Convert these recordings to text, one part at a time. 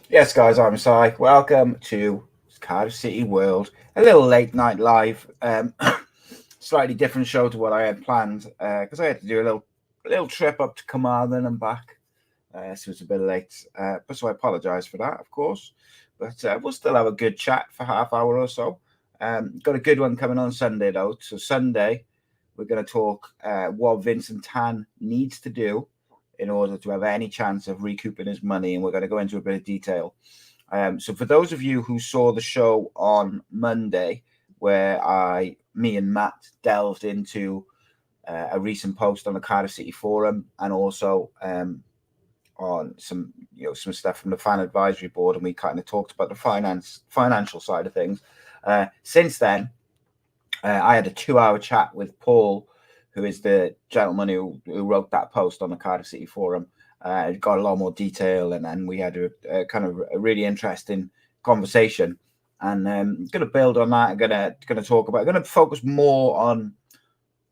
Yes, guys, I'm Si. Welcome to Cardiff City World. A little late night live, slightly different show to what I had planned because I had to do a little trip up to Carmarthen and back. So it's a bit late, but so I apologise for that, of course. But we'll still have a good chat for half hour or so. Got a good one coming on Sunday though. So Sunday, we're going to talk what Vincent Tan needs to do in order to have any chance of recouping his money, and we're going to go into a bit of detail. So for those of you who saw the show on Monday, where me and Matt delved into a recent post on the Cardiff City forum, and also on some stuff from the fan advisory board, and we kind of talked about the financial side of things. Since then, I had a 2 hour chat with Paul, who is the gentleman who wrote that post on the Cardiff City forum. It got a lot more detail, and we had a kind of a really interesting conversation. And going to build on that. I'm going to talk about. Going to focus more on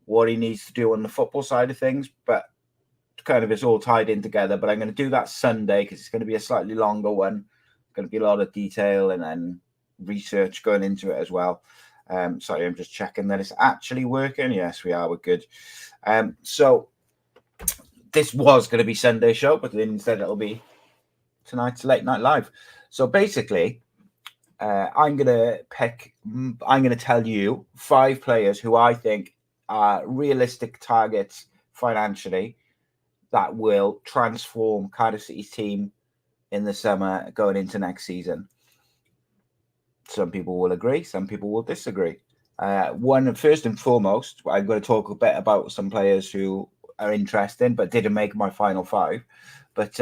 what he needs to do on the football side of things, but kind of it's all tied in together. But I'm going to do that Sunday because it's going to be a slightly longer one. Going to be a lot of detail and then research going into it as well. Sorry, I'm just checking that it's actually working. Yes, we are. We're good. So this was going to be Sunday show, but then instead it'll be tonight's late night live. So basically, I'm gonna pick. I'm gonna tell you 5 players who I think are realistic targets financially that will transform Cardiff City's team in the summer going into next season. Some people will agree, some people will disagree. One first and foremost, I'm going to talk a bit about some players who are interesting but didn't make my final 5. But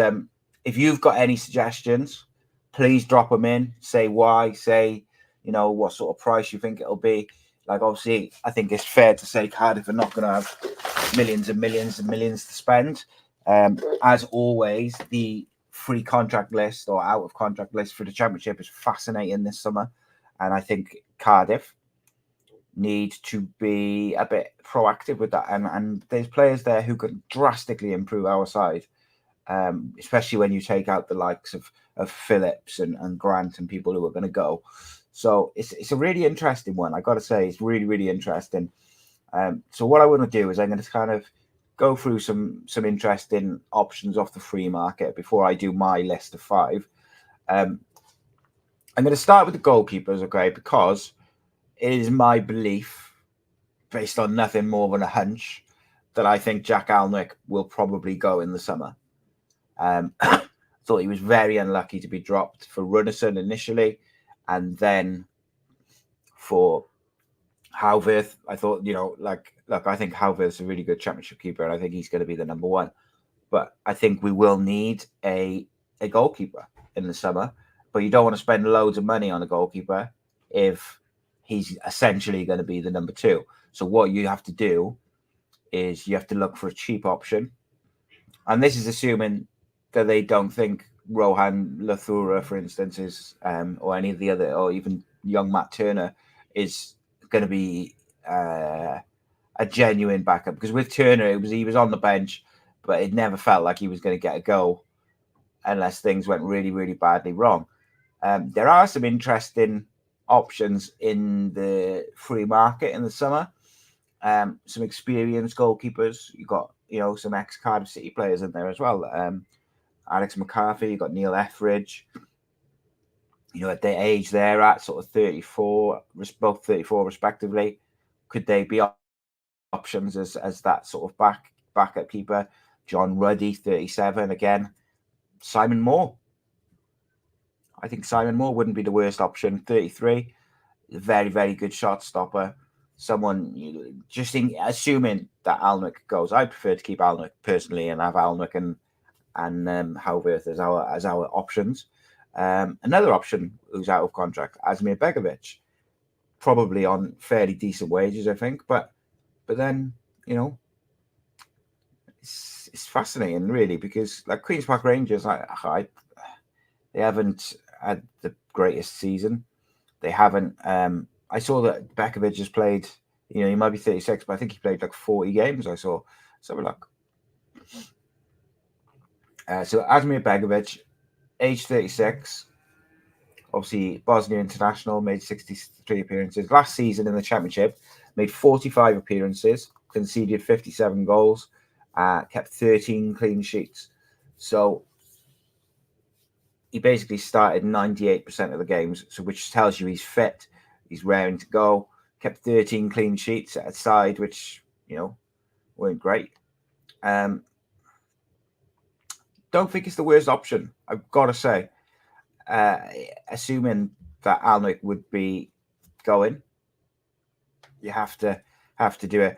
if you've got any suggestions, please drop them in. Say why. Say what sort of price you think it'll be. Like obviously, I think it's fair to say Cardiff are not going to have millions and millions and millions to spend. As always, the free contract list or out of contract list for the Championship is fascinating this summer, and I think Cardiff need to be a bit proactive with that. And there's players there who could drastically improve our side, especially when you take out the likes of Phillips and Grant and people who are going to go. So it's a really interesting one. I got to say, it's really really interesting. So what I want to do is I'm going to kind of go through some interesting options off the free market before I do my list of 5. I'm going to start with the goalkeepers, okay? Because it is my belief, based on nothing more than a hunch, that I think Jack Alnwick will probably go in the summer. I thought he was very unlucky to be dropped for Runnison initially, and then for Howverth. I thought, look, I think Howverth's a really good Championship keeper, and I think he's going to be the number 1. But I think we will need a goalkeeper in the summer. But you don't want to spend loads of money on a goalkeeper if he's essentially going to be the number 2. So what you have to do is you have to look for a cheap option. And this is assuming that they don't think Rohan Lathura, for instance, is or any of the other, or even young Matt Turner is going to be a genuine backup. Because with Turner, he was on the bench, but it never felt like he was going to get a go unless things went really, really badly wrong. There are some interesting options in the free market in the summer. Some experienced goalkeepers. You've got, some ex-Cardiff City players in there as well. Alex McCarthy, you've got Neil Etheridge. At their age they're at, sort of 34, both 34 respectively. Could they be options as that sort of backup keeper? John Ruddy, 37, again. Simon Moore. I think Simon Moore wouldn't be the worst option. 33, very, very good shot stopper. Someone assuming that Alnwick goes. I prefer to keep Alnwick personally and have Alnwick and Howverth as our options. Another option who's out of contract, Asmir Begovic, probably on fairly decent wages, I think. But then it's fascinating really, because like Queens Park Rangers, they haven't had the greatest season. They haven't. I saw that Bekovic has played. He might be 36, but I think he played like 40 games. I saw. So look. So Asmir Begovic, age 36. Obviously, Bosnia international, made 63 appearances. Last season in the Championship, made 45 appearances, conceded 57 goals, kept 13 clean sheets. So he basically started 98% of the games, so which tells you he's fit, he's raring to go. Kept 13 clean sheets at a side, which, weren't great. Don't think it's the worst option, I've got to say. Assuming that Alnwick would be going, you have to do it.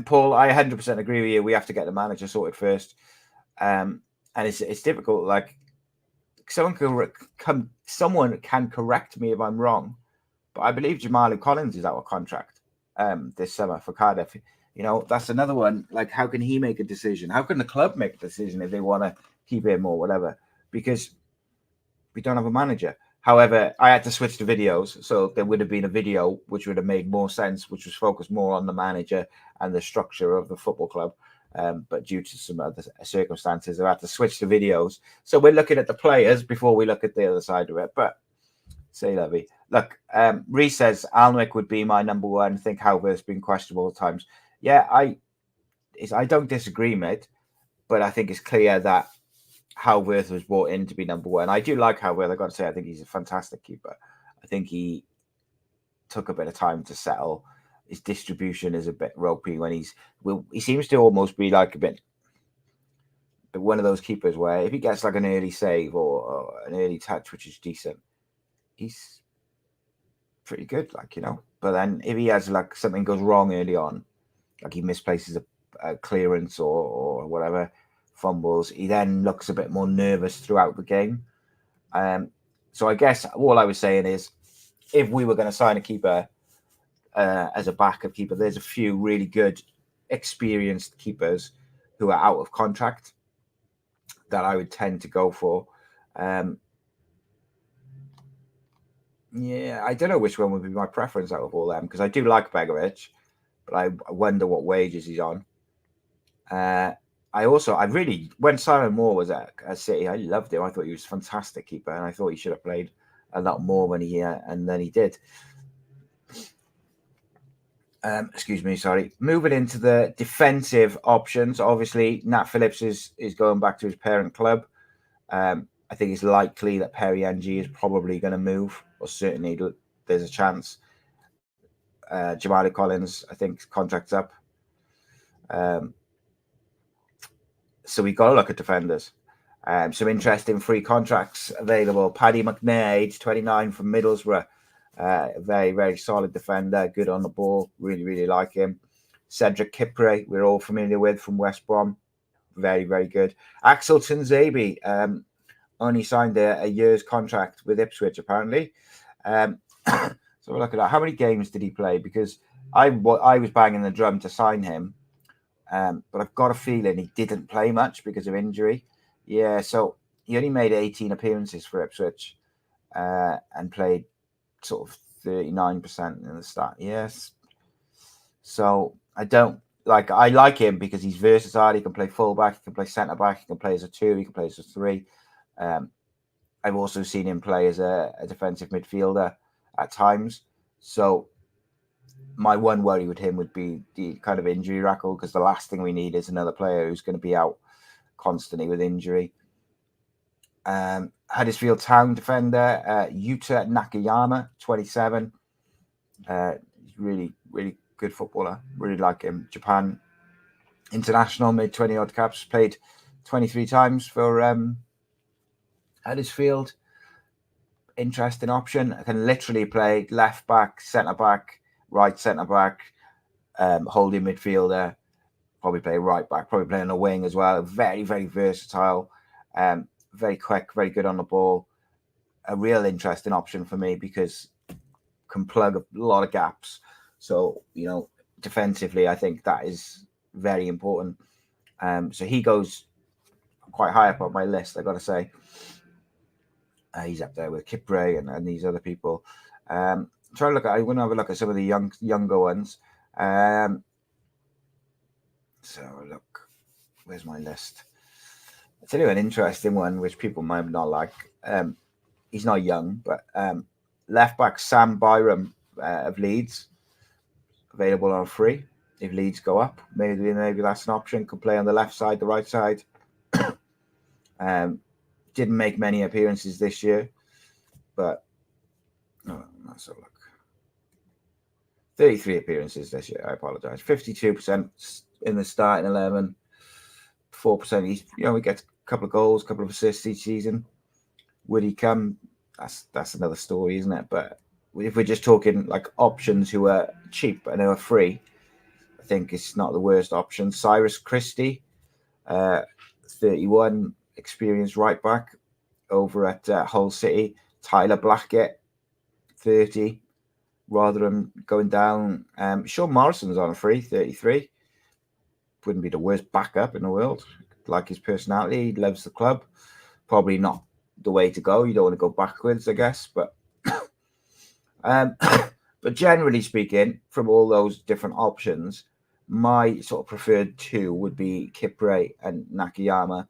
Paul, I 100% agree with you. We have to get the manager sorted first, and it's difficult. Like someone can correct me if I'm wrong, but I believe Jamali Collins is out of contract this summer for Cardiff. That's another one. Like, how can he make a decision? How can the club make a decision if they want to keep him or whatever? Because we don't have a manager. However, I had to switch to videos, so there would have been a video which would have made more sense, which was focused more on the manager and the structure of the football club. But due to some other circumstances, I had to switch to videos. So we're looking at the players before we look at the other side of it. But say, Levy, look, Reece says Alnwick would be my number one. I think Halver's been questionable at times. Yeah, I don't disagree, mate. But I think it's clear that Halworth was brought in to be number one. I do like Halworth. I've got to say, I think he's a fantastic keeper. I think he took a bit of time to settle. His distribution is a bit ropey when he seems to almost be like a bit one of those keepers where if he gets like an early save or an early touch, which is decent, he's pretty good, But then if he has like something goes wrong early on, like he misplaces a clearance or whatever, fumbles, he then looks a bit more nervous throughout the game. So I guess all I was saying is, if we were going to sign a keeper as a backup keeper, there's a few really good, experienced keepers who are out of contract that I would tend to go for. Yeah, I don't know which one would be my preference out of all them, because I do like Begovic, but I wonder what wages he's on. When Simon Moore was at City, I loved him. I thought he was a fantastic keeper, and I thought he should have played a lot more when and then he did. Excuse me, sorry. Moving into the defensive options, obviously Nat Phillips is going back to his parent club. I think it's likely that Perry Ng is probably going to move, or certainly there's a chance. Jamali Collins, I think, contract's up. So we've got to look at defenders. Some interesting free contracts available. Paddy McNair, age 29, from Middlesbrough. Very, very solid defender, good on the ball. Really, really like him. Cedric Kipre, we're all familiar with, from West Brom. Very, very good. Axel Tuanzebe only signed a year's contract with Ipswich, apparently. So we'll look at that. How many games did he play? Because I was banging the drum to sign him. But I've got a feeling he didn't play much because of injury. Yeah, so he only made 18 appearances for Ipswich and played sort of 39% in the start. Yes. So I like him because he's versatile. He can play fullback, he can play centre-back, he can play as a 2, he can play as a 3. I've also seen him play as a defensive midfielder at times. So my one worry with him would be the kind of injury record, because the last thing we need is another player who's going to be out constantly with injury. Huddersfield Town defender, Yuta Nakayama, 27. Really, really good footballer. Really like him. Japan international, made 20-odd caps, played 23 times for Huddersfield. Interesting option. I can literally play left back, centre back, right centre back, holding midfielder, probably play right back, probably play on the wing as well. Very, very versatile, very quick, very good on the ball. A real interesting option for me because can plug a lot of gaps. So, defensively, I think that is very important. So he goes quite high up on my list, I got to say. He's up there with Kipre and these other people. I want to have a look at some of the younger ones. So look, where's my list? I'll tell you an interesting one, which people might not like. He's not young, but left back Sam Byram of Leeds, available on free. If Leeds go up, maybe that's an option. Could play on the left side, the right side. Didn't make many appearances this year, but let's have a look. 33 appearances this year. I apologise. 52% in the starting 11. 4%. He gets a couple of goals, a couple of assists each season. Would he come? That's another story, isn't it? But if we're just talking like options who are cheap and who are free, I think it's not the worst option. Cyrus Christie, 31, experienced right back over at Hull City. Tyler Blackett, 30. Rotherham going down. Sean Morrison's on a free, 33. Wouldn't be the worst backup in the world. Like his personality, he loves the club. Probably not the way to go. You don't want to go backwards, I guess. But but generally speaking, from all those different options, my sort of preferred two would be Kipre and Nakayama.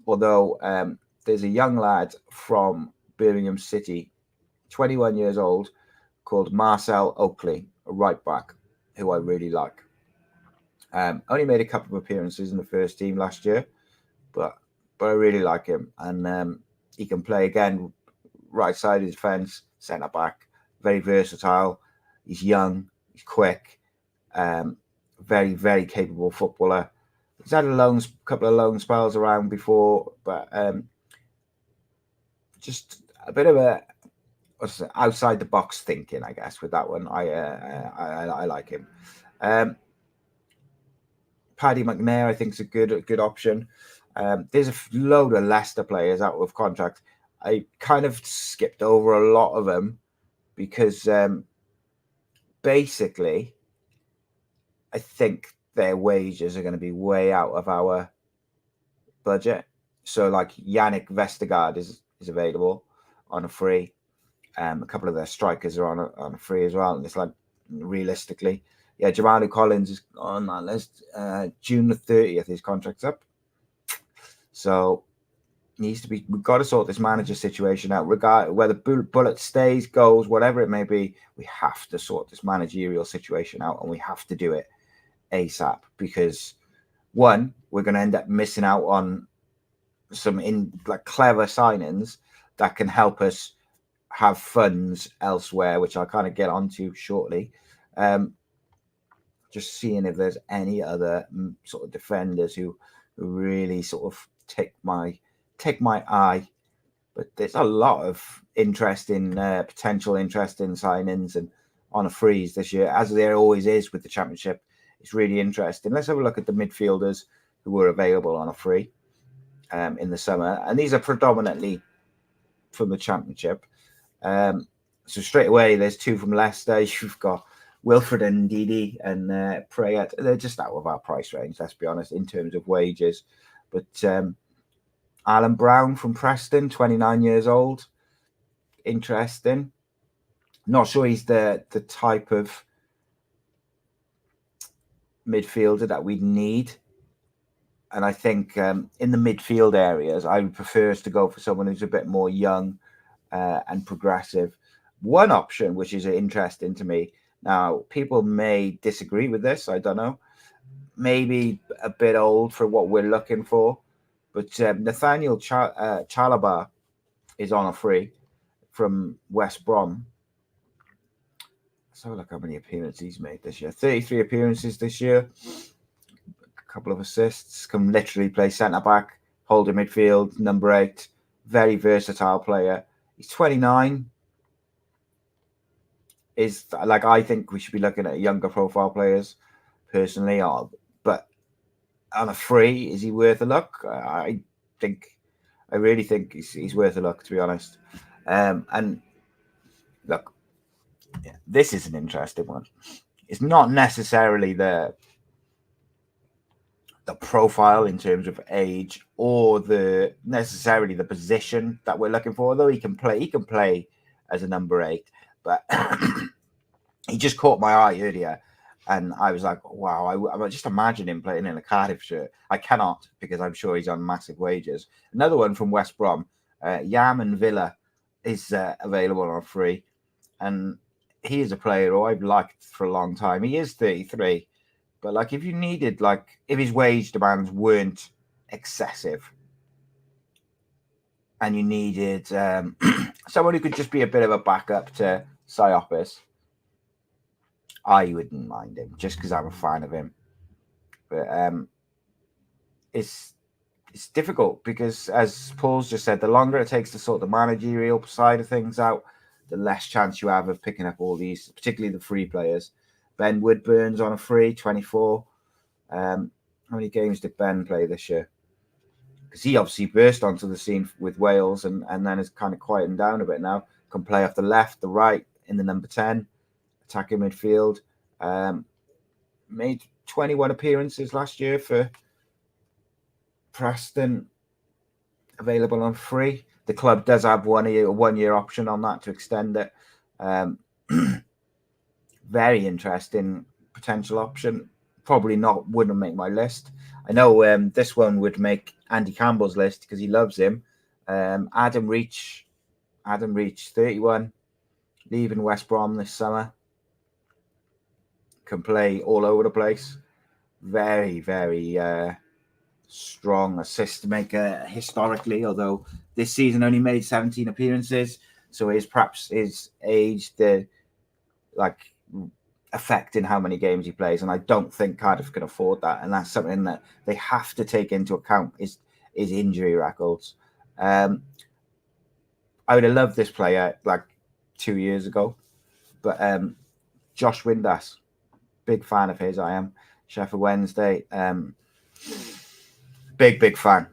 Although there's a young lad from Birmingham City, 21 years old, called Marcel Oakley, a right back, who I really like. Only made a couple of appearances in the first team last year, but I really like him. And he can play again, right side of the defence, centre back, very versatile. He's young, he's quick, very, very capable footballer. He's had a couple of loan spells around before, but just a bit of a outside the box thinking, I guess, with that one. I like him. Paddy McNair, I think, is a good option. There's a load of Leicester players out of contract. I kind of skipped over a lot of them because basically, I think their wages are going to be way out of our budget. So, like Yannick Vestergaard is available on a free. A couple of their strikers are on a free as well. And it's like, realistically, yeah, Jamalu Collins is on that list. June the 30th, his contract's up. So we've got to sort this manager situation out. Regard whether Bullet stays, goes, whatever it may be, we have to sort this managerial situation out, and we have to do it ASAP, because one, we're going to end up missing out on some clever signings that can help us have funds elsewhere, which I'll kind of get onto shortly. Just seeing if there's any other sort of defenders who really sort of take my eye. But there's a lot of potential interest in signings and on a freeze this year, as there always is with the Championship. It's really interesting. Let's have a look at the midfielders who were available on a free in the summer. And these are predominantly from the Championship. So straight away, there's two from Leicester. You've got Wilfred and Ndidi and Prayat. They're just out of our price range, let's be honest, in terms of wages. But Alan Brown from Preston, 29 years old. Interesting. Not sure he's the type of midfielder that we need. And I think in the midfield areas, I would prefer us to go for someone who's a bit more young and progressive. One option, which is interesting to me, now people may disagree with this, I don't know, maybe a bit old for what we're looking for, but Nathaniel Chalobah is on a free from West Brom. So look how many appearances he's made this year. 33 appearances this year. A couple of assists. Can literally play centre-back, holding midfield, number 8. Very versatile player. He's 29. I think we should be looking at younger profile players, personally. But on a free, is he worth a look? I really think he's worth a look, to be honest. And look, yeah, this is an interesting one. It's not necessarily the profile in terms of age or necessarily the position that we're looking for. Although he can play as a number 8, but he just caught my eye earlier. And I was like, wow, I just imagine him playing in a Cardiff shirt. I cannot, because I'm sure he's on massive wages. Another one from West Brom, Yam and Villa is available on free. And he is a player who I've liked for a long time. He is 33. But like, if you needed, like, if his wage demands weren't excessive and you needed someone who could just be a bit of a backup to Siopis, I wouldn't mind him just because I'm a fan of him. But it's difficult because, as Paul's just said, the longer it takes to sort the managerial side of things out, the less chance you have of picking up all these, particularly the free players. Ben Woodburn's on a free, 24. How many games did Ben play this year? Because he obviously burst onto the scene with Wales and then is kind of quieting down a bit now. Can play off the left, the right, in the number 10, attacking midfield. Made 21 appearances last year for Preston, available on free. The club does have a 1 year option on that to extend it. Very interesting potential option. Probably wouldn't make my list. I know this one would make Andy Campbell's list because he loves him. Adam Reach, 31, leaving West Brom this summer. Can play all over the place. Very, very strong assist maker historically, although this season only made 17 appearances. So perhaps his age, affecting how many games he plays, and I don't think Cardiff can afford that, and that's something that they have to take into account is injury records. I would have loved this player like 2 years ago, but Josh Windass, big fan of his. I am Sheffield Wednesday, big fan.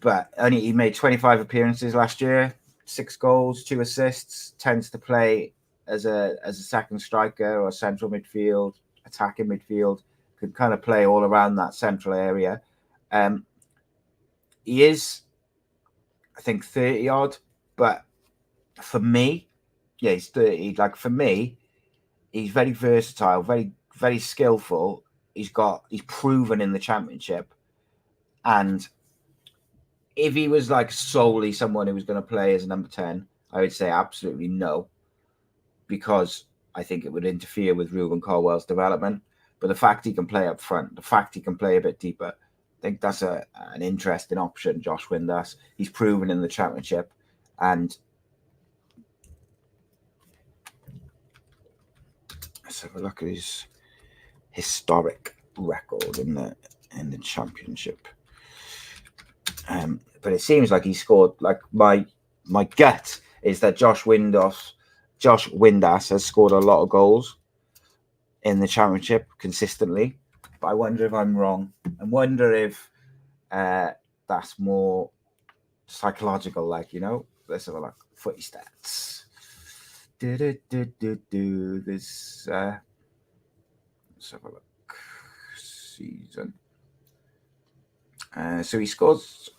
But he made 25 appearances last year, 6 goals, 2 assists. Tends to play as a second striker or central midfield, attacking midfield. Could kind of play all around that central area. He is, I think, 30 odd, but for me, yeah, he's 30. Like, for me, he's very versatile, very, very skillful. He's proven in the Championship, and if he was like solely someone who was going to play as a number 10, I would say absolutely no, because I think it would interfere with Ruben Colwell's development. But the fact he can play up front, the fact he can play a bit deeper, I think that's an interesting option, Josh Windass. He's proven in the Championship, and let's have a look at his historic record in the Championship. But it seems like he scored, like, my gut is that Josh Windass has scored a lot of goals in the Championship consistently. But I wonder if I'm wrong. I wonder if that's more psychological, like, you know. Let's have a look. Footy stats. This let's have a look. Season. So he scores.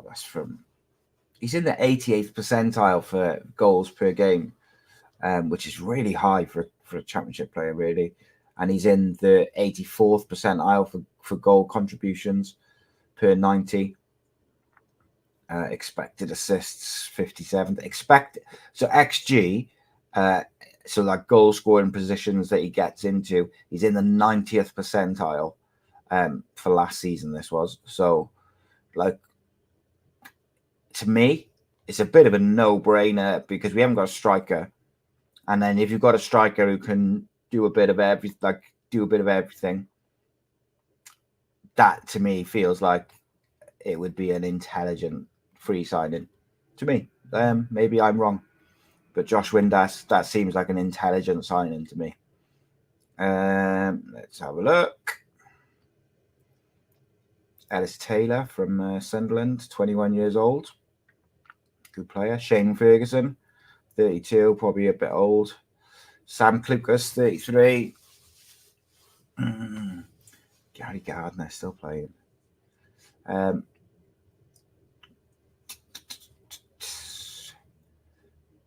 That's from. He's in the 88th percentile for goals per game, which is really high for a Championship player, really. And he's in the 84th percentile for goal contributions per 90. Expected assists, 57th. So XG, so like goal scoring positions that he gets into, he's in the 90th percentile for last season. This was so, like, to me, it's a bit of a no-brainer because we haven't got a striker, and then if you've got a striker who can do a bit of everything, that to me feels like it would be an intelligent free signing. To me, maybe I'm wrong, but Josh Windass, that seems like an intelligent signing to me. Let's have a look. Ellis Taylor from Sunderland, 21 years old. Good player. Shane Ferguson, 32, probably a bit old. Sam Klukas, 33. Gary Gardner still playing.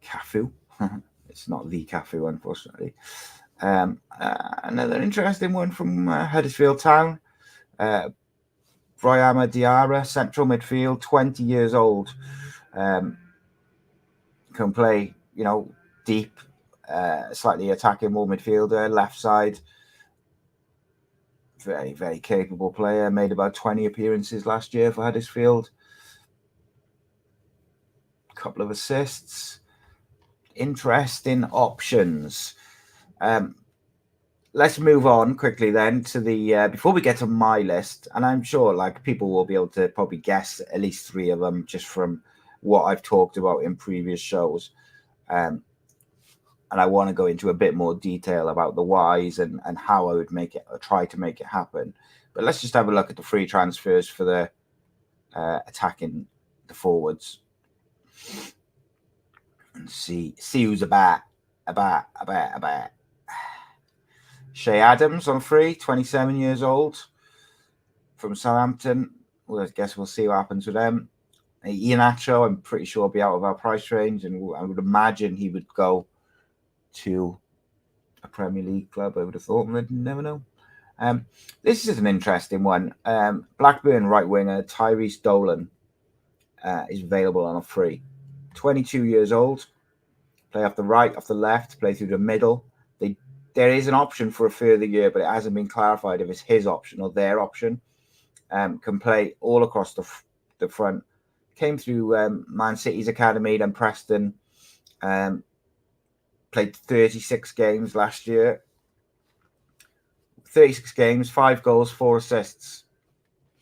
Cafu. It's not the Cafu, unfortunately. Another interesting one from Huddersfield Town. Brahma Diarra, central midfield, 20 years old. Can play, deep, slightly attacking more midfielder, left side. Very, very capable player. Made about 20 appearances last year for Huddersfield. A couple of assists. Interesting options. Let's move on quickly then to the before we get to my list, and I'm sure people will be able to probably guess at least 3 of them just from what I've talked about in previous shows. And I want to go into a bit more detail about the whys and how I would make it or try to make it happen. But let's just have a look at the free transfers for the attacking the forwards and see who's about. Shea Adams on free, 27 years old, from Southampton. Well, I guess we'll see what happens with them. Iheanacho, I'm pretty sure, will be out of our price range, and I would imagine he would go to a Premier League club. I would have thought, but never know. This is an interesting one. Blackburn right winger Tyrese Dolan is available on a free. 22 years old, play off the right, off the left, play through the middle. There is an option for a further year, but it hasn't been clarified if it's his option or their option. Can play all across the front. Came through Man City's academy, then Preston. Played 36 games last year. 36 games, 5 goals, 4 assists.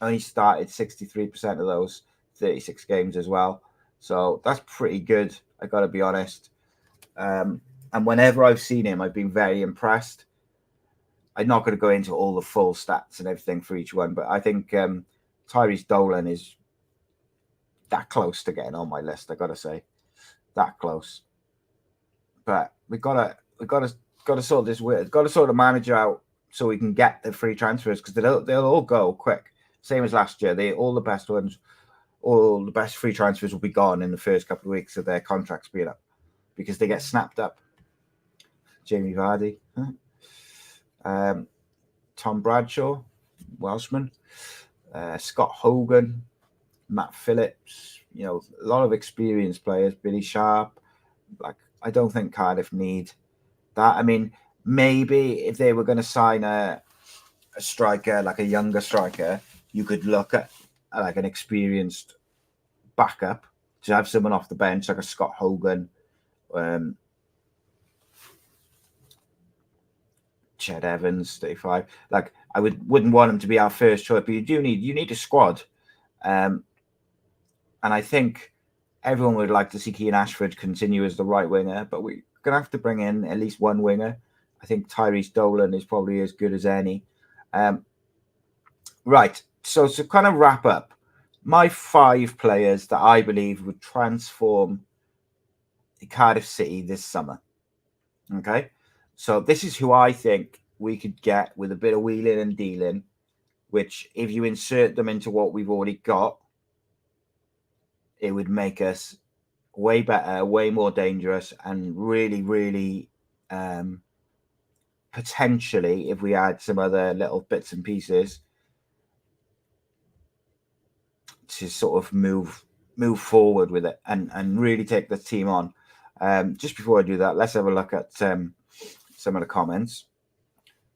Only started 63% of those 36 games as well. So that's pretty good, I got to be honest. And whenever I've seen him, I've been very impressed. I'm not going to go into all the full stats and everything for each one, but I think Tyrese Dolan is that close to getting on my list. I got to say, that close. But we've got to sort this weird. Got to sort the manager out so we can get the free transfers because they'll all go quick. Same as last year. All the best ones, all the best free transfers will be gone in the first couple of weeks of their contracts being up because they get snapped up. Jamie Vardy, Tom Bradshaw, Welshman, Scott Hogan, Matt Phillips, a lot of experienced players, Billy Sharp. I don't think Cardiff need that. I mean, maybe if they were going to sign a striker, like a younger striker, you could look at an experienced backup to have someone off the bench, like a Scott Hogan, Ched Evans, 35. I wouldn't want him to be our first choice, but you need a squad. And I think everyone would like to see Keane Ashford continue as the right winger, but we're going to have to bring in at least one winger. I think Tyrese Dolan is probably as good as any. Right. So to kind of wrap up, my 5 players that I believe would transform Cardiff City this summer. Okay. So this is who I think we could get with a bit of wheeling and dealing, which if you insert them into what we've already got, it would make us way better, way more dangerous, and really, really potentially, if we add some other little bits and pieces, to sort of move forward with it and really take the team on. Just before I do that, let's have a look at some of the comments.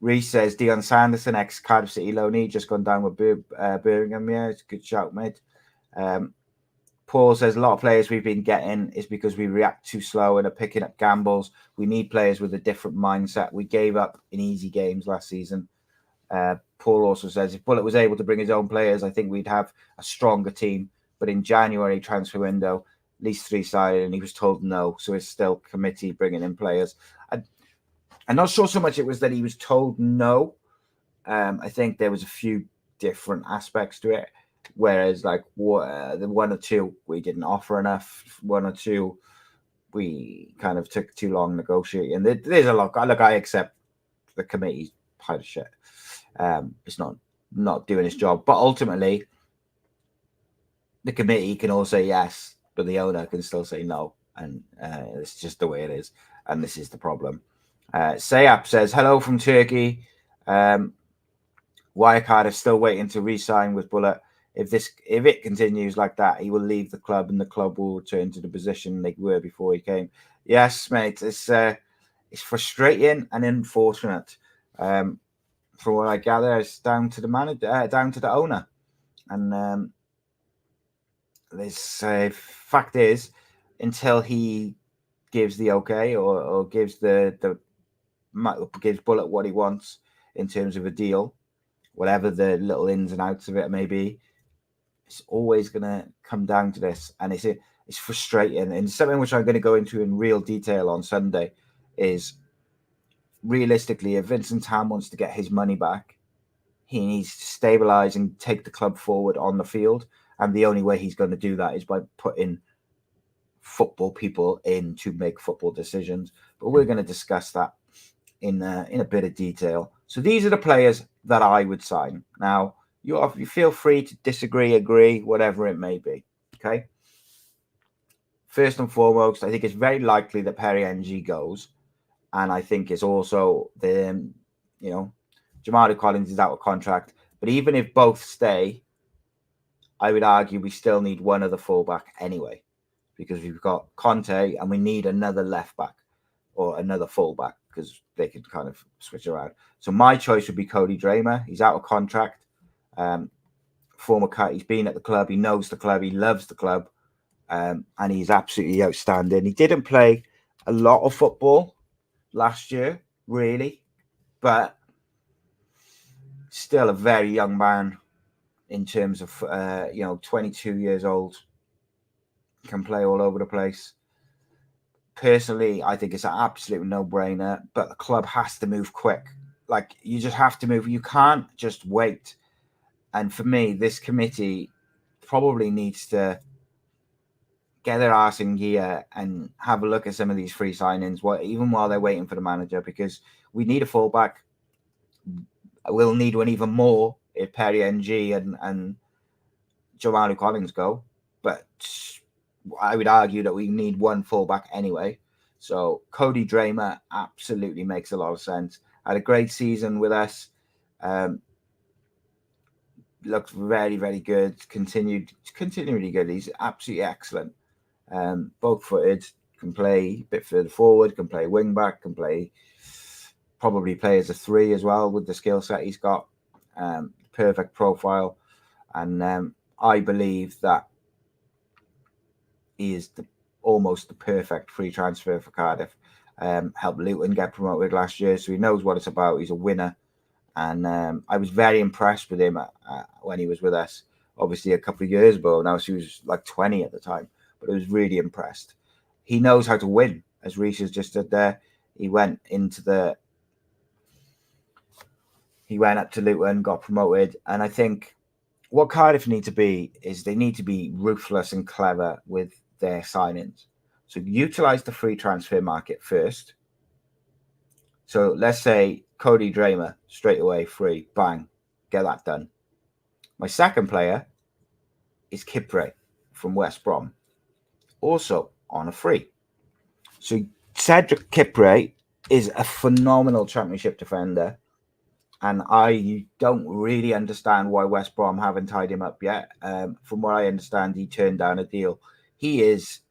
Reese says Dion Sanderson, ex Cardiff City loanee, just gone down with Birmingham. Yeah, it's a good shout, mate. Paul says a lot of players we've been getting is because we react too slow and are picking up gambles. We need players with a different mindset. We gave up in easy games last season. Paul also says if Bullet was able to bring his own players, I think we'd have a stronger team. But in January transfer window, at least 3 signed, and he was told no. So it's still committee bringing in players. I'm not sure so much it was that he was told no. I think there was a few different aspects to it. Whereas the 1 or 2 we didn't offer enough. 1 or 2 we kind of took too long negotiating. There's a lot. Look, I accept the committee's pile of shit. It's not doing its job. But ultimately, the committee can all say yes, but the owner can still say no. and it's just the way it is, and this is the problem. Sayap says, hello from Turkey. Why are Cardiff still waiting to re-sign with Bullet? If it continues like that, he will leave the club, and the club will return to the position they were before he came. Yes, mate, it's frustrating and unfortunate. From what I gather, it's down to the manager, down to the owner, and this fact is, until he gives the okay or gives gives Bullet what he wants in terms of a deal, whatever the little ins and outs of it may be, it's always going to come down to this, and it's frustrating. And something which I'm going to go into in real detail on Sunday is, realistically, if Vincent Tan wants to get his money back, he needs to stabilise and take the club forward on the field, and the only way he's going to do that is by putting football people in to make football decisions. But we're going to discuss that in a bit of detail. So these are the players that I would sign. Now, you feel free to disagree, agree, whatever it may be. Okay. First and foremost, I think it's very likely that Perry NG goes, and I think it's also Jamal Collins is out of contract. But even if both stay, I would argue we still need one other fullback anyway, because we've got Conte and we need another left back or another fullback, because they can kind of switch around. So my choice would be Cody Dramer. He's out of contract. He's been at the club. He knows the club. He loves the club. And he's absolutely outstanding. He didn't play a lot of football last year, really, but still a very young man in terms of, 22 years old, can play all over the place. Personally, I think it's an absolute no-brainer, but the club has to move quick. Like, you just have to move. You can't just wait. And for me, this committee probably needs to get their arse in gear and have a look at some of these free signings, even while they're waiting for the manager, because we need a fullback. We'll need one even more if Perry NG and Jamal Collins go. But I would argue that we need one fullback anyway. So Cody Dramer absolutely makes a lot of sense. Had a great season with us. Looked very, very good. Continually good. He's absolutely excellent. Both footed, can play a bit further forward, can play wing back, can probably play as a 3 as well with the skill set he's got. Perfect profile. And I believe that he is almost the perfect free transfer for Cardiff. Helped Luton get promoted last year, so he knows what it's about. He's a winner. And I was very impressed with him when he was with us, obviously a couple of years ago. Now, he was like 20 at the time, but I was really impressed. He knows how to win, as Reece has just said there. He went up to Luton, got promoted. And I think what Cardiff need to be is they need to be ruthless and clever with their signings. So utilise the free transfer market first. So let's say Cody Dramer, straight away, free, bang, get that done. My second player is Kipre from West Brom, also on a free. So Cedric Kipre is a phenomenal Championship defender, and I don't really understand why West Brom haven't tied him up yet. From what I understand, he turned down a deal. He's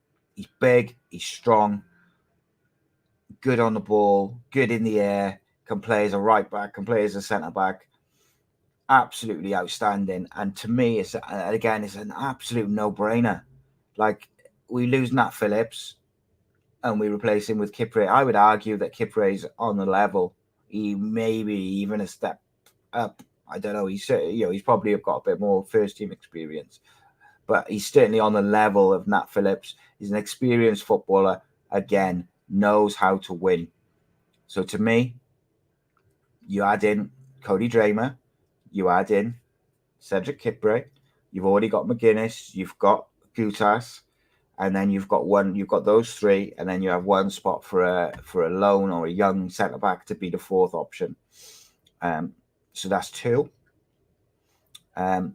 big, he's strong, good on the ball, good in the air, can play as a right back, can play as a centre back. Absolutely outstanding. And to me, it's an absolute no-brainer. Like, we lose Nat Phillips and we replace him with Kipre. I would argue that Kipre's on the level. He maybe even a step up. I don't know. He's probably got a bit more first-team experience, but he's certainly on the level of Nat Phillips. He's an experienced footballer. Again, knows how to win. So to me, you add in Cody Dramer, you add in Cedric Kipre, you've already got McGuinness, you've got Gutas, and then you've got those 3, and then you have one spot for a loan or a young centre back to be the 4th option. So that's 2. So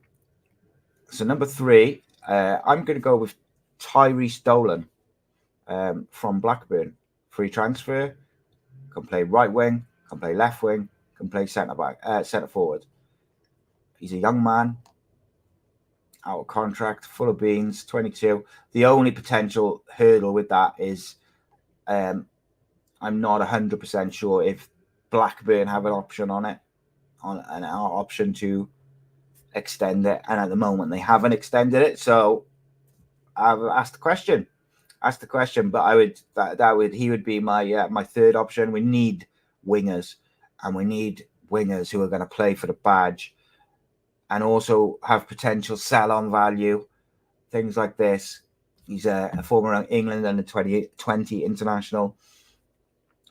number 3, I'm going to go with Tyrese Dolan from Blackburn. Free transfer, can play right wing, can play left wing, can play centre forward. He's a young man, out of contract, full of beans, 22. The only potential hurdle with that is I'm not 100% sure if Blackburn have an option on it, on an option to extend it, and at the moment they haven't extended it. So I've asked the question, but I would he would be my my third option. We need wingers, and we need wingers who are going to play for the badge, and also have potential sell-on value, things like this. He's a former England under 20 international,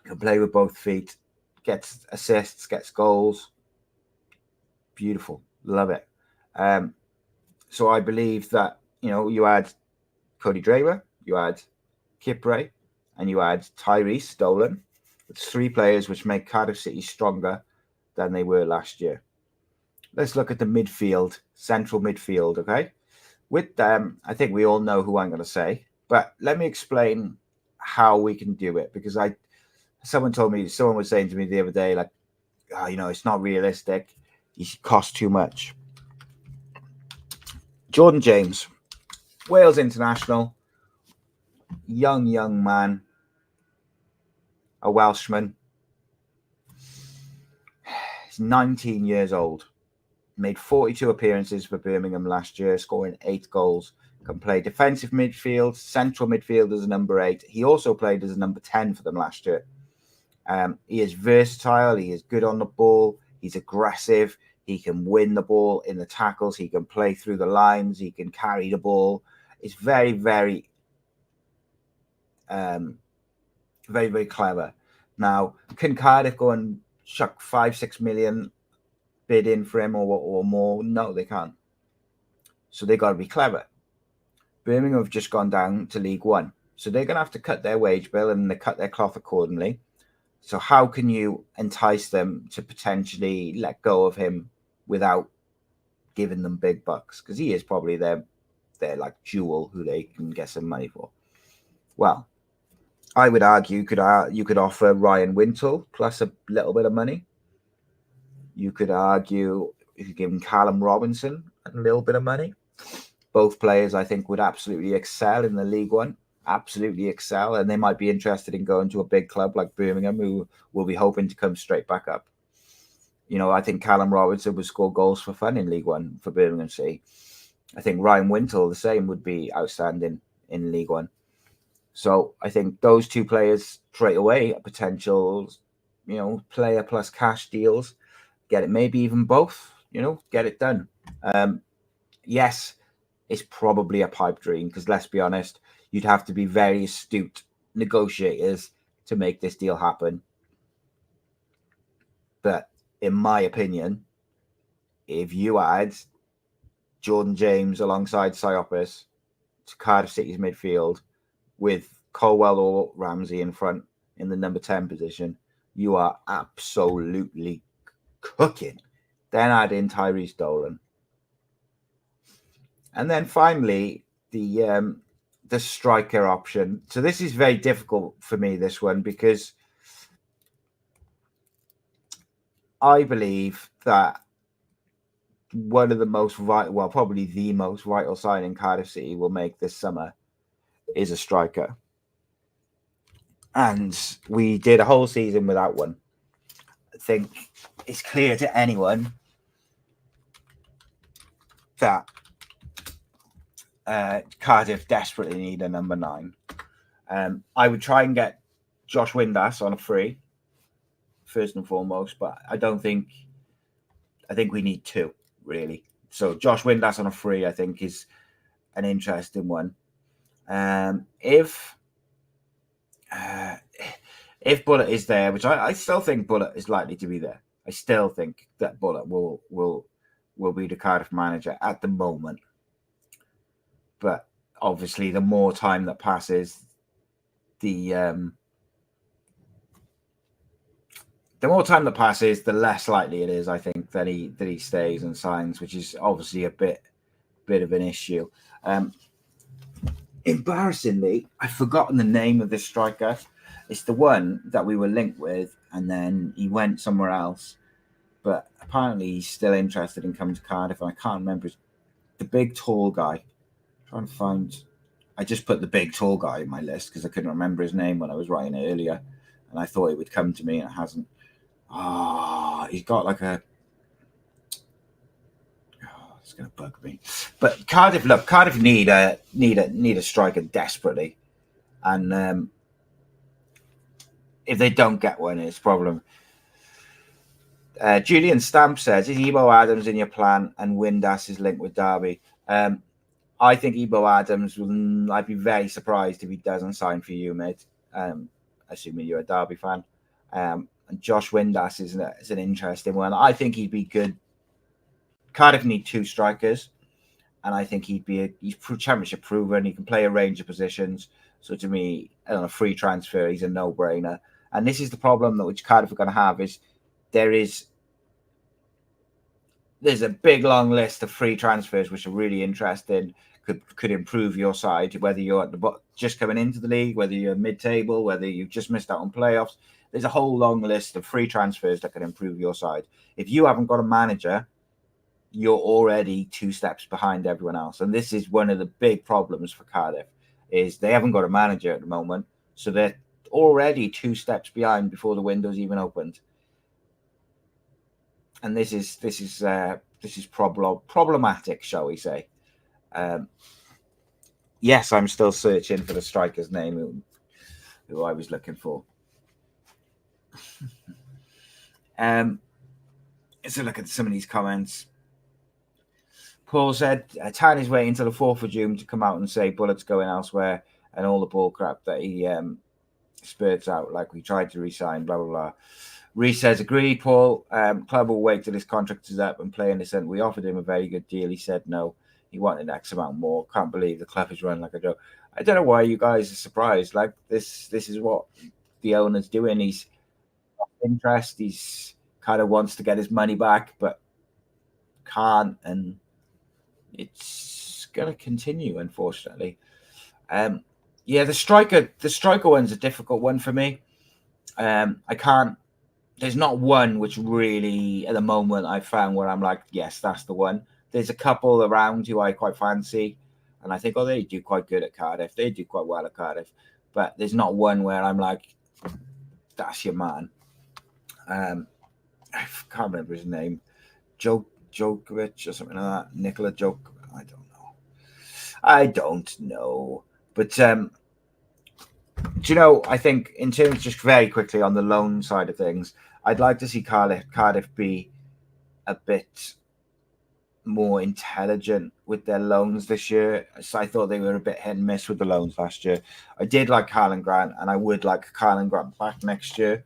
can play with both feet, gets assists, gets goals. Beautiful, love it. So I believe that, you know, you add Cody Draper, you add Kipre, and you add Tyrese Dolan. It's three players which make Cardiff City stronger than they were last year. Let's look at the midfield, central midfield, okay? With them, I think we all know who I'm going to say, but let me explain how we can do it, because someone was saying to me the other day, like, oh, you know, it's not realistic. He costs too much. Jordan James, Wales international, young man, a Welshman. He's 19 years old. Made 42 appearances for Birmingham last year, scoring 8 goals. Can play defensive midfield, central midfield as a number 8. He also played as a number 10 for them last year. He is versatile. He is good on the ball. He's aggressive. He can win the ball in the tackles. He can play through the lines. He can carry the ball. It's very, very, very, very clever. Now, can Cardiff go and chuck 5-6 million bid in for him or more? No, they can't. So they got to be clever. Birmingham have just gone down to League One, so they're going to have to cut their wage bill and they cut their cloth accordingly. So how can you entice them to potentially let go of him without giving them big bucks? Because he is probably their like jewel who they can get some money for. Well, I would argue you could offer Ryan Wintle plus a little bit of money. You could argue if you give him Callum Robinson a little bit of money. Both players, I think, would absolutely excel in the League One. Absolutely excel. And they might be interested in going to a big club like Birmingham, who will be hoping to come straight back up. You know, I think Callum Robinson would score goals for fun in League One for Birmingham City. I think Ryan Wintle, the same, would be outstanding in League One. So I think those two players straight away are potential, you know, player plus cash deals. Get it, maybe even both, you know, get it done. Yes, it's probably a pipe dream because, let's be honest, you'd have to be very astute negotiators to make this deal happen. But in my opinion, if you add Jordan James alongside Siopis to Cardiff City's midfield with Colwell or Ramsey in front in the number 10 position, you are absolutely cooking. Then add in Tyrese Dolan. And then finally, the striker option. So this is very difficult for me, this one, because I believe that one of the most vital, well, probably the most vital signing Cardiff City will make this summer is a striker. And we did a whole season without one. I think it's clear to anyone that Cardiff desperately need a number 9. I would try and get Josh Windass on a free, first and foremost, but I think we need 2, really. So Josh Windass on a free, I think, is an interesting one. If Bullet is there, which I still think Bullet is likely to be there. I still think that Bullet will be the Cardiff manager at the moment. But obviously, the more time that passes, the the less likely it is, I think, that he stays and signs, which is obviously a bit of an issue. Embarrassingly, I've forgotten the name of this striker. It's the one that we were linked with, and then he went somewhere else. But apparently, he's still interested in coming to Cardiff. And I can't remember the big tall guy. I'm trying to find. I just put the big tall guy in my list because I couldn't remember his name when I was writing it earlier, and I thought it would come to me, and it hasn't. He's got like a. It's going to bug me. But Cardiff need a striker desperately, and if they don't get one, it's a problem. Julian Stamp says, "Is Ebo Adams in your plan?" And Windass is linked with Derby. I think Ebo Adams I'd be very surprised if he doesn't sign for you, mate. Assuming you're a Derby fan. And Josh Windass is an interesting one. I think he'd be good. Cardiff need 2 strikers, and I think he's championship proven. He can play a range of positions. So to me, on a free transfer, he's a no-brainer. And this is the problem that which Cardiff are going to have is there's a big long list of free transfers which are really interesting. Could improve your side, whether you're at the just coming into the league, whether you're mid-table, whether you've just missed out on playoffs. There's a whole long list of free transfers that can improve your side. If you haven't got a manager, you're already 2 steps behind everyone else. And this is one of the big problems for Cardiff, is they haven't got a manager at the moment. So they're already 2 steps behind before the window's even opened. And this is problematic, shall we say. Yes, I'm still searching for the striker's name who I was looking for. Let's look at some of these comments. Paul said, Tan is waiting until the 4th of June to come out and say Bullett's going elsewhere and all the bull crap that he spurts out, like we tried to re-sign, blah, blah, blah. Reece says, agreed, Paul. Club will wait till his contract is up and play in the centre. We offered him a very good deal. He said no. He wanted X amount more. Can't believe the club is run like a joke. I don't know why you guys are surprised. Like, this is what the owner's doing. He's got interest. He's kind of wants to get his money back, but can't. And it's going to continue, unfortunately. The striker one's a difficult one for me. There's not one which really, at the moment, I found where I'm like, yes, that's the one. There's a couple around who I quite fancy, and I think, they do quite good at Cardiff. They do quite well at Cardiff, but there's not one where I'm like, that's your man. I can't remember his name. Djokovic or something like that. Nikola Djokovic. I don't know. But do you know, I think in terms, just very quickly on the loan side of things, I'd like to see Cardiff be a bit more intelligent with their loans this year. So I thought they were a bit hit and miss with the loans last year. I did like Karlan Grant, and I would like Karlan Grant back next year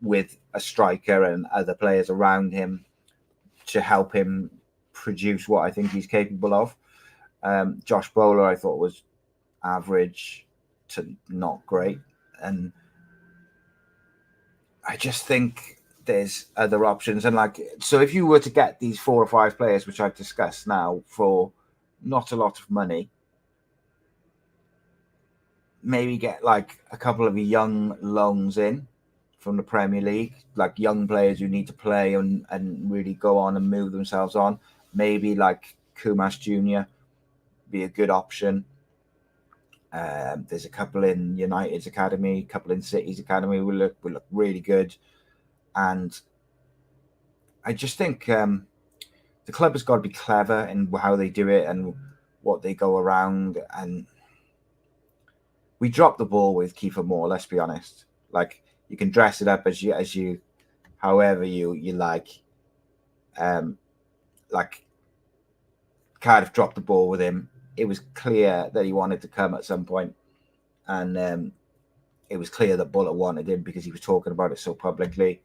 with a striker and other players around him to help him produce what I think he's capable of. Josh Bowler, I thought, was average to not great, and I just think there's other options. And so if you were to get these 4 or 5 players which I've discussed now for not a lot of money, maybe get like a couple of young loans in from the Premier League, like young players who need to play and really go on and move themselves on. Maybe like Kumas Jr. be a good option. There's a couple in United's academy, a couple in City's academy will look really good. And I just think the club has got to be clever in how they do it and what they go around. And we dropped the ball with Kiefer Moore, let's be honest. Like, you can dress it up as you however you like. Like, Cardiff dropped the ball with him. It was clear that he wanted to come at some point, and it was clear that Bullet wanted him because he was talking about it so publicly.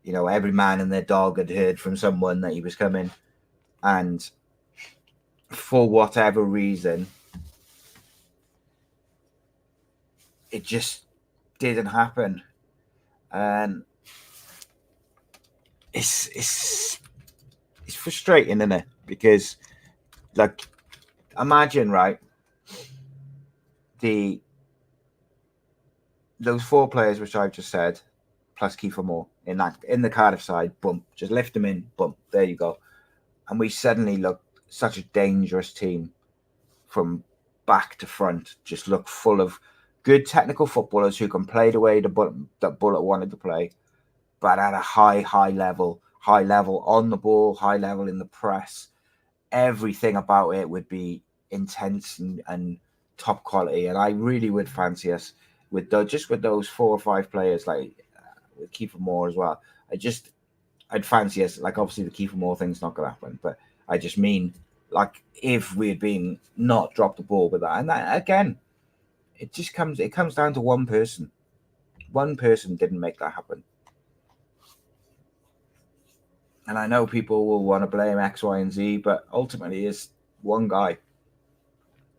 You know, every man and their dog had heard from someone that he was coming, and for whatever reason, it just didn't happen. And it's frustrating, isn't it? Because, like, imagine, right? those 4 players which I've just said, plus Kiefer Moore in the Cardiff side, boom, just lift them in, boom, there you go. And we suddenly look such a dangerous team from back to front, just look full of good technical footballers who can play the way that Bullet wanted to play, but at a high level on the ball, high level in the press. Everything about it would be intense and top quality. And I really would fancy us with those 4 or 5 players, like with Kiefer Moore as well. I'd fancy us, like, obviously the Kiefer Moore thing's not going to happen, but I just mean, like, if we had been not dropped the ball with that. And that, again, it comes down to one person. One person didn't make that happen. And I know people will want to blame X, Y, and Z, but ultimately it's one guy.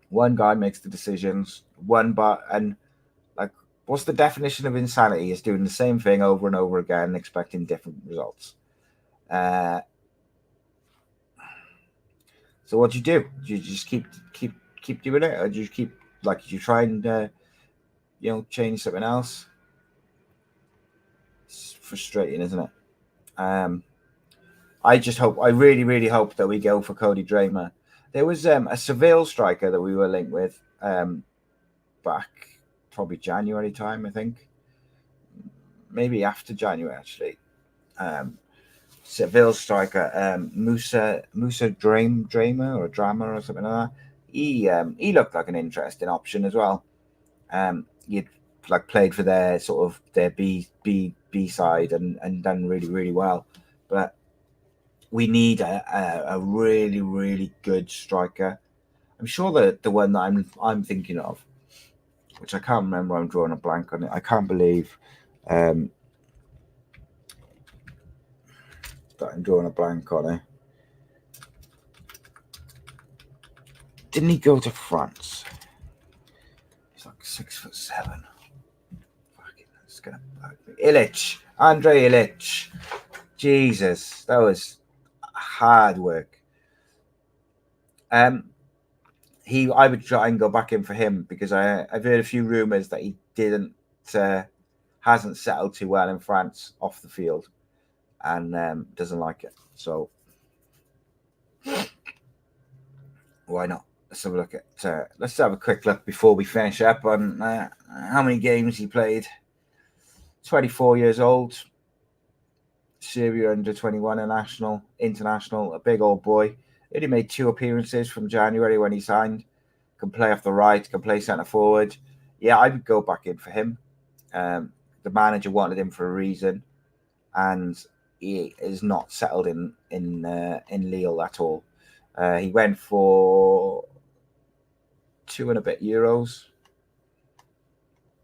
One guy makes the decisions. And like, what's the definition of insanity? Is doing the same thing over and over again, expecting different results. So what do you do? Do you just keep doing it, or do you keep, like, do you try and change something else? It's frustrating, isn't it? I really, really hope that we go for Cody Dramer. There was a Seville striker that we were linked with back probably January time, I think. Maybe after January, actually. Seville striker, Musa Dramer or Drama or something like that. He looked like an interesting option as well. He'd like played for their sort of their B side and done really, really well. But we need a really, really good striker. I'm sure that the one that I'm thinking of, which I can't remember, I'm drawing a blank on it. I can't believe that I'm drawing a blank on it. Didn't he go to France? He's like 6'7". Fucking, it's gonna bug me. Andre Illich. Jesus, that was hard work. I would try and go back in for him because I've heard a few rumours that he hasn't settled too well in France off the field and doesn't like it. So why not? Let's have a quick look before we finish up on how many games he played. 24 years old. Serbia under 21 international, a big old boy. Only made 2 appearances from January when he signed. Can play off the right, can play centre forward. Yeah, I would go back in for him. The manager wanted him for a reason, and he is not settled in Lille at all. He went for 2 and a bit euros,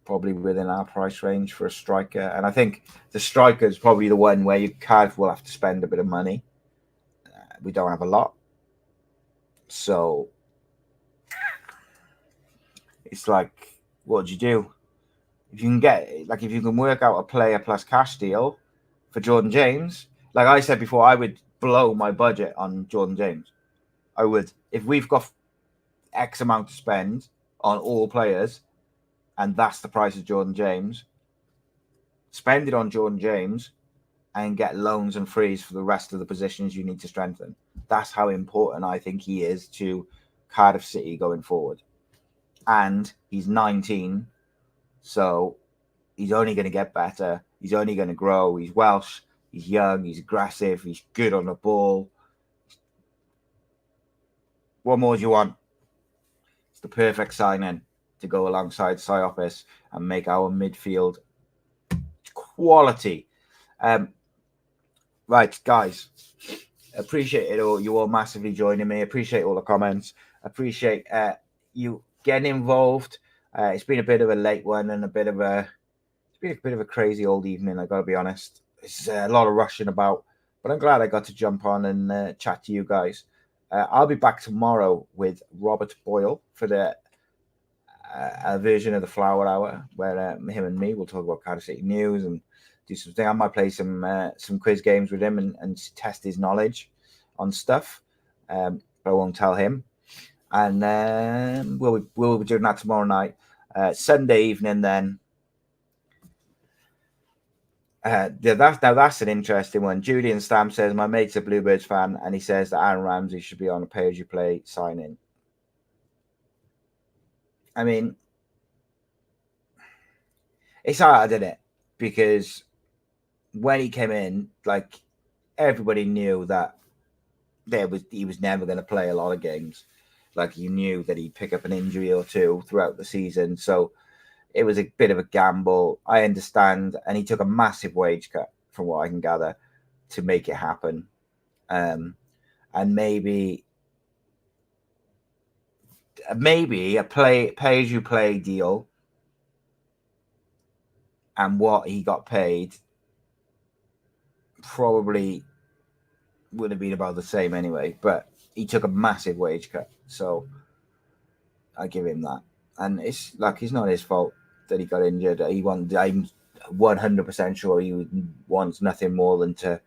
probably within our price range for a striker. And I think the striker is probably the one where you will have to spend a bit of money. We don't have a lot. So it's like, what do you do? If you can work out a player plus cash deal for Jordan James, like I said before, I would blow my budget on Jordan James. I would. If we've got X amount to spend on all players, and that's the price of Jordan James, spend it on Jordan James and get loans and frees for the rest of the positions you need to strengthen. That's how important I think he is to Cardiff City going forward. And he's 19, so he's only going to get better. He's only going to grow. He's Welsh. He's young. He's aggressive. He's good on the ball. What more do you want? It's the perfect sign-in to go alongside Siopis and make our midfield quality. Right, guys. Appreciate it all. You all massively joining me. Appreciate all the comments. Appreciate you getting involved. It's been a bit of a late one and a bit of a crazy old evening. I got to be honest. It's a lot of rushing about, but I'm glad I got to jump on and chat to you guys. I'll be back tomorrow with Robert Boyle for the a version of the Flower Hour where him and me will talk about Cardiff City news and do something. I might play some quiz games with him and test his knowledge on stuff, but I won't tell him. And we'll be doing that tomorrow night. Sunday evening, then. That's an interesting one. Julian Stam says, my mate's a Bluebirds fan, and he says that Aaron Ramsey should be on a pay-as-you-play signing. I mean, it's hard, isn't it? Because when he came in, like, everybody knew that he was never going to play a lot of games. Like, you knew that he'd pick up an injury or two throughout the season. So it was a bit of a gamble. I understand. And he took a massive wage cut, from what I can gather, to make it happen. And maybe a pay-as-you-play deal and what he got paid probably would have been about the same anyway, but he took a massive wage cut, so I give him that. And it's not his fault that he got injured. I'm 100% sure he wants nothing more than to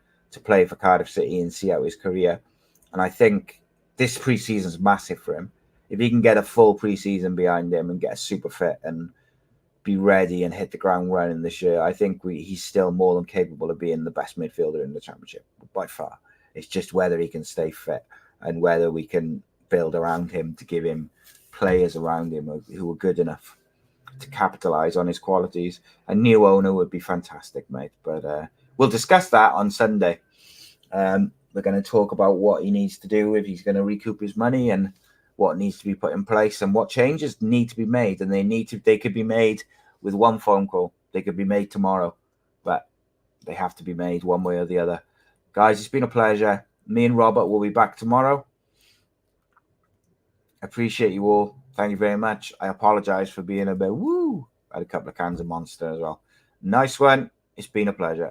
play for Cardiff City and see out his career. And I think this preseason is massive for him. If he can get a full preseason behind him and get super fit and be ready and hit the ground running this year, I think he's still more than capable of being the best midfielder in the Championship by far. It's just whether he can stay fit and whether we can build around him to give him players around him who are good enough to capitalise on his qualities. A new owner would be fantastic, mate. But we'll discuss that on Sunday. We're going to talk about what he needs to do if he's going to recoup his money and what needs to be put in place and what changes need to be made. And they could be made with one phone call. They could be made tomorrow, but they have to be made one way or the other. Guys, it's been a pleasure. Me and Robert will be back tomorrow. Appreciate you all. Thank you very much. I apologize for being a bit woo. I had a couple of cans of Monster as well. Nice one. It's been a pleasure.